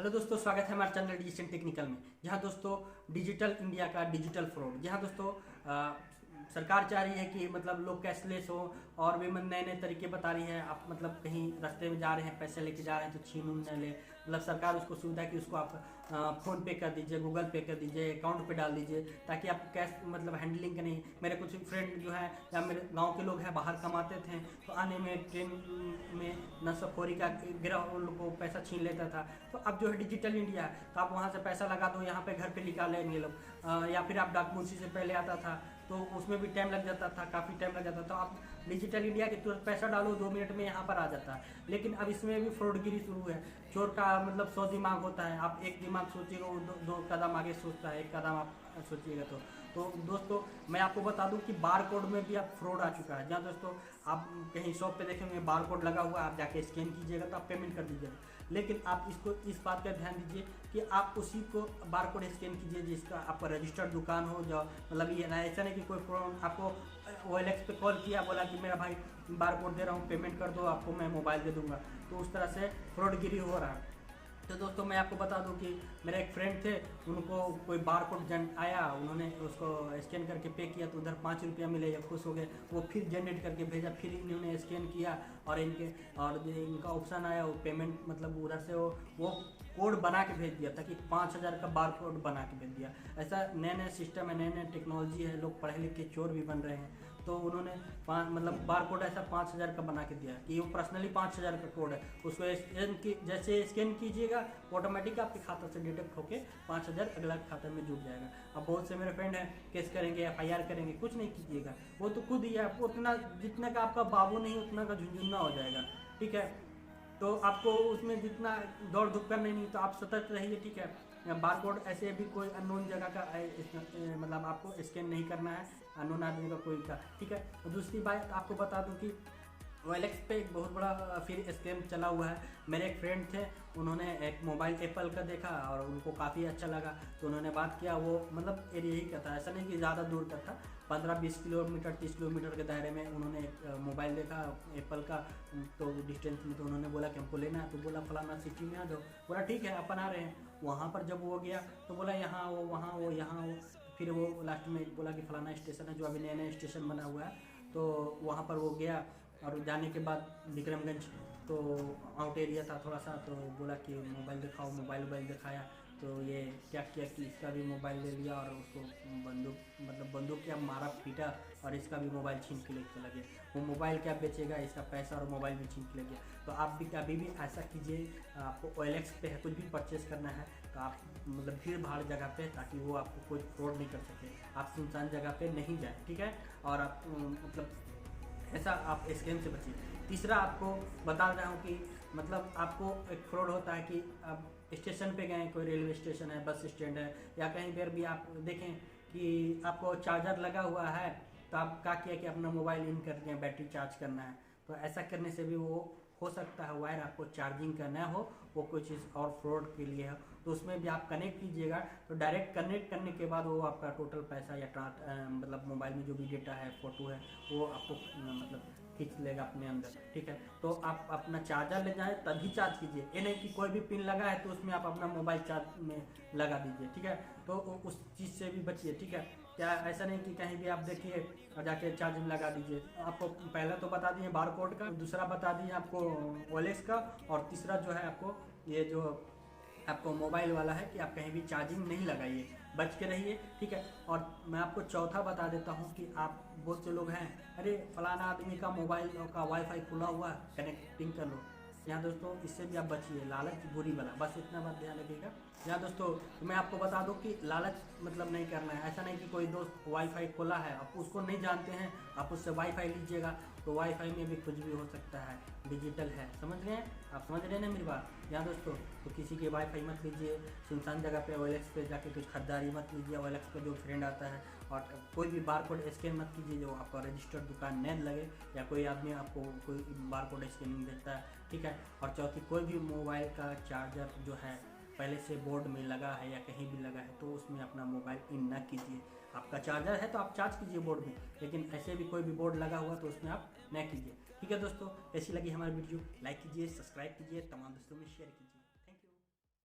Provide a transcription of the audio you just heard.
Hello दोस्तों, स्वागत है हमारे चैनल डिजिटल टेक्निकल में, जहां दोस्तों डिजिटल इंडिया का डिजिटल फ्रॉड, जहां दोस्तों सरकार चाह रही है कि मतलब लोग कैशलेस हो और भी नए नए तरीके बता रही है। आप मतलब कहीं रास्ते में जा रहे हैं, पैसे लेके जा रहे हैं तो छीन उन न ले, मतलब सरकार उसको सुविधा कि उसको आप फ़ोन पे कर दीजिए, गूगल पे कर दीजिए, अकाउंट पे डाल दीजिए, ताकि आप कैश मतलब हैंडलिंग का नहीं। मेरे कुछ फ्रेंड जो है या मेरे गाँव के लोग हैं बाहर कमाते थे, तो आने में ट्रेन में नशेखोरी का गिरह उन लोग को पैसा छीन लेता था। तो अब जो है डिजिटल इंडिया है, तो आप वहाँ से पैसा लगा दो, यहाँ पे घर पे निकालेंगे लोग, या फिर आप डाक मुंशी से पहले आता था तो उसमें भी टाइम लग जाता था, काफ़ी टाइम लग जाता था। आप डिजिटल इंडिया के तुरंत पैसा डालो, 2 मिनट में यहाँ पर आ जाता है। लेकिन अब इसमें भी फ्रॉडगिरी शुरू है। चोर का मतलब 100 दिमाग होता है, आप एक दिमाग सोचिएगा वो दो कदम आगे सोचता है, एक कदम आप सोचिएगा। तो दोस्तों मैं आपको बता दूं कि बार कोड में भी अब फ्रॉड आ चुका है। जहाँ दोस्तों आप कहीं शॉप पे देखेंगे बार कोड लगा हुआ है, आप जाके स्कैन कीजिएगा तो आप पेमेंट कर दीजिएगा। लेकिन आप इसको इस बात का ध्यान दीजिए कि आप उसी को बार कोड स्कैन कीजिए जिसका आपका रजिस्टर्ड दुकान हो। जो मतलब ये ना ऐसा नहीं कि कोई आपको OLX पे कॉल किया, बोला कि मेरा भाई बार कोड दे रहा हूँ, पेमेंट कर दो, आपको मैं मोबाइल दे दूँगा। तो उस तरह से फ्रॉडगिरी हो रहा है। तो दोस्तों मैं आपको बता दूं कि मेरे एक फ्रेंड थे, उनको कोई बार कोड आया, उन्होंने उसको स्कैन करके पे किया तो उधर 5 रुपया मिले, या खुश हो गए। वो फिर जनरेट करके भेजा, फिर इन्होंने स्कैन किया और इनका ऑप्शन आया, वो पेमेंट मतलब उधर से वो कोड बना के भेज दिया था कि 5000 का बार कोड बना के भेज दिया। ऐसा नए नए सिस्टम है, नए नए टेक्नोलॉजी है, लोग पढ़े लिखे चोर भी बन रहे हैं। तो उन्होंने मतलब बार कोड ऐसा 5000 का बना के दिया कि वो पर्सनली 5000 का कोड है, उसको जैसे स्कैन कीजिएगा ऑटोमेटिक आपके खाता से डिटेक्ट होके 5000 अगला खाते में जुड़ जाएगा। अब बहुत से मेरे फ्रेंड हैं केस करेंगे, FIR करेंगे, कुछ नहीं कीजिएगा, वो तो खुद ही है। आपको उतना जितना का आपका बाबू नहीं उतना का झुंझुन्ना हो जाएगा, ठीक है। तो आपको उसमें जितना दौड़ धूप करनी नहीं, तो आप सतर्क रहिए, ठीक है। बार कोड ऐसे भी कोई अननोन जगह का मतलब आपको स्कैन नहीं करना है, अननोन आदमी का कोई का, ठीक है। और दूसरी बात आपको बता दूं कि OLX पे एक बहुत बड़ा फिर स्कैम चला हुआ है। मेरे एक फ्रेंड थे, उन्होंने एक मोबाइल एप्पल का देखा और उनको काफ़ी अच्छा लगा, तो उन्होंने बात किया। वो मतलब एरिया ही का था, ऐसा नहीं कि ज़्यादा दूर का था, 15-20 किलोमीटर 30 किलोमीटर के दायरे में उन्होंने एक मोबाइल देखा एप्पल का। तो डिस्टेंस में तो उन्होंने बोला कि हमको लेना है, तो बोला फलाना सिटी में आ जाओ। बोला ठीक है अपन आ रहे हैं। वहाँ पर जब वो गया तो बोला यहाँ वो वहाँ वो यहाँ वो, फिर वो लास्ट में बोला कि फलाना स्टेशन है, जो अभी नया नया स्टेशन बना हुआ है। तो वहाँ पर वो गया और जाने के बाद विक्रमगंज तो आउट एरिया था थोड़ा सा, तो बोला कि मोबाइल दिखाओ, मोबाइल दिखाया। तो ये क्या किया कि इसका भी मोबाइल ले लिया और उसको बंदूक क्या मारा पीटा, और इसका भी मोबाइल छीन के लेके चला गया। वो मोबाइल क्या बेचेगा, इसका पैसा और मोबाइल भी छीन के ले गया। तो आप भी कभी भी ऐसा कीजिए, आपको OLX पे है कुछ भी परचेज़ करना है तो आप मतलब भीड़ भाड़ जगह पे, ताकि वो आपको कोई फ्रॉड नहीं कर सके। आप सुनसान जगह पे नहीं जाए, ठीक है। और आप मतलब ऐसा आप स्कैम से बचिए। तीसरा आपको बता रहा हूँ कि मतलब आपको एक फ्रॉड होता है कि आप स्टेशन पे गए, कोई रेलवे स्टेशन है, बस स्टैंड है, या कहीं पर भी आप देखें कि आपको चार्जर लगा हुआ है, तो आप क्या किया कि अपना मोबाइल इन कर दिया, बैटरी चार्ज करना है। तो ऐसा करने से भी वो हो सकता है वायर आपको चार्जिंग करना हो, वो कोई चीज़ और फ्रॉड के लिए है, तो उसमें भी आप कनेक्ट कीजिएगा। तो डायरेक्ट कनेक्ट करने के बाद वो आपका टोटल पैसा या मतलब मोबाइल में जो भी डेटा है, फ़ोटो है, वो आपको मतलब खींच लेगा अपने अंदर, ठीक है। तो आप अपना चार्जर ले जाएं तभी चार्ज कीजिए, ये नहीं कि कोई भी पिन लगा है तो उसमें आप अपना मोबाइल चार्ज में लगा दीजिए, ठीक है। तो उस चीज़ से भी बचिए, ठीक है। क्या ऐसा नहीं कि कहीं भी आप देखिए और जाके चार्ज में लगा दीजिए। आपको पहला तो बता दिए बार कोड का, दूसरा बता दिए आपको OLX का, और तीसरा जो है आपको ये जो आपको मोबाइल वाला है कि आप कहीं भी चार्जिंग नहीं लगाइए, बच के रहिए, ठीक है। और मैं आपको चौथा बता देता हूँ कि आप बहुत से लोग हैं, अरे फलाना आदमी का मोबाइल का वाईफाई खुला हुआ है, कनेक्टिंग कर लो। यहाँ दोस्तों इससे भी आप बचिए, लालच बुरी बला, बस इतना बात ध्यान रखिएगा। यहाँ दोस्तों तो मैं आपको बता दूं कि लालच मतलब नहीं करना है। ऐसा नहीं कि कोई दोस्त वाईफाई खोला है, आप उसको नहीं जानते हैं, आप उससे वाईफाई लीजिएगा, तो वाईफाई में भी कुछ भी हो सकता है, डिजिटल है, समझ रहे हैं आप, समझ रहे हैं ना मेरी बात। यहाँ दोस्तों तो किसी की वाईफाई मत लीजिए, सुनसान जगह पे OLX पे जाके कुछ खरीदारी मत लीजिए। OLX पे जो फ्रेंड आता है, और कोई भी बार कोड स्कैन मत कीजिए जो आपका रजिस्टर्ड दुकान नहीं लगे, या कोई आदमी आपको कोई बार कोड स्कैनिंग देता है, ठीक है। और चौथी, कोई भी मोबाइल का चार्जर जो है पहले से बोर्ड में लगा है या कहीं भी लगा है, तो उसमें अपना मोबाइल इन न कीजिए। आपका चार्जर है तो आप चार्ज कीजिए बोर्ड में, लेकिन ऐसे भी कोई भी बोर्ड लगा हुआ तो उसमें आप न कीजिए, ठीक है। दोस्तों ऐसी लगी हमारी वीडियो, लाइक कीजिए, सब्सक्राइब कीजिए, तमाम दोस्तों में शेयर कीजिए।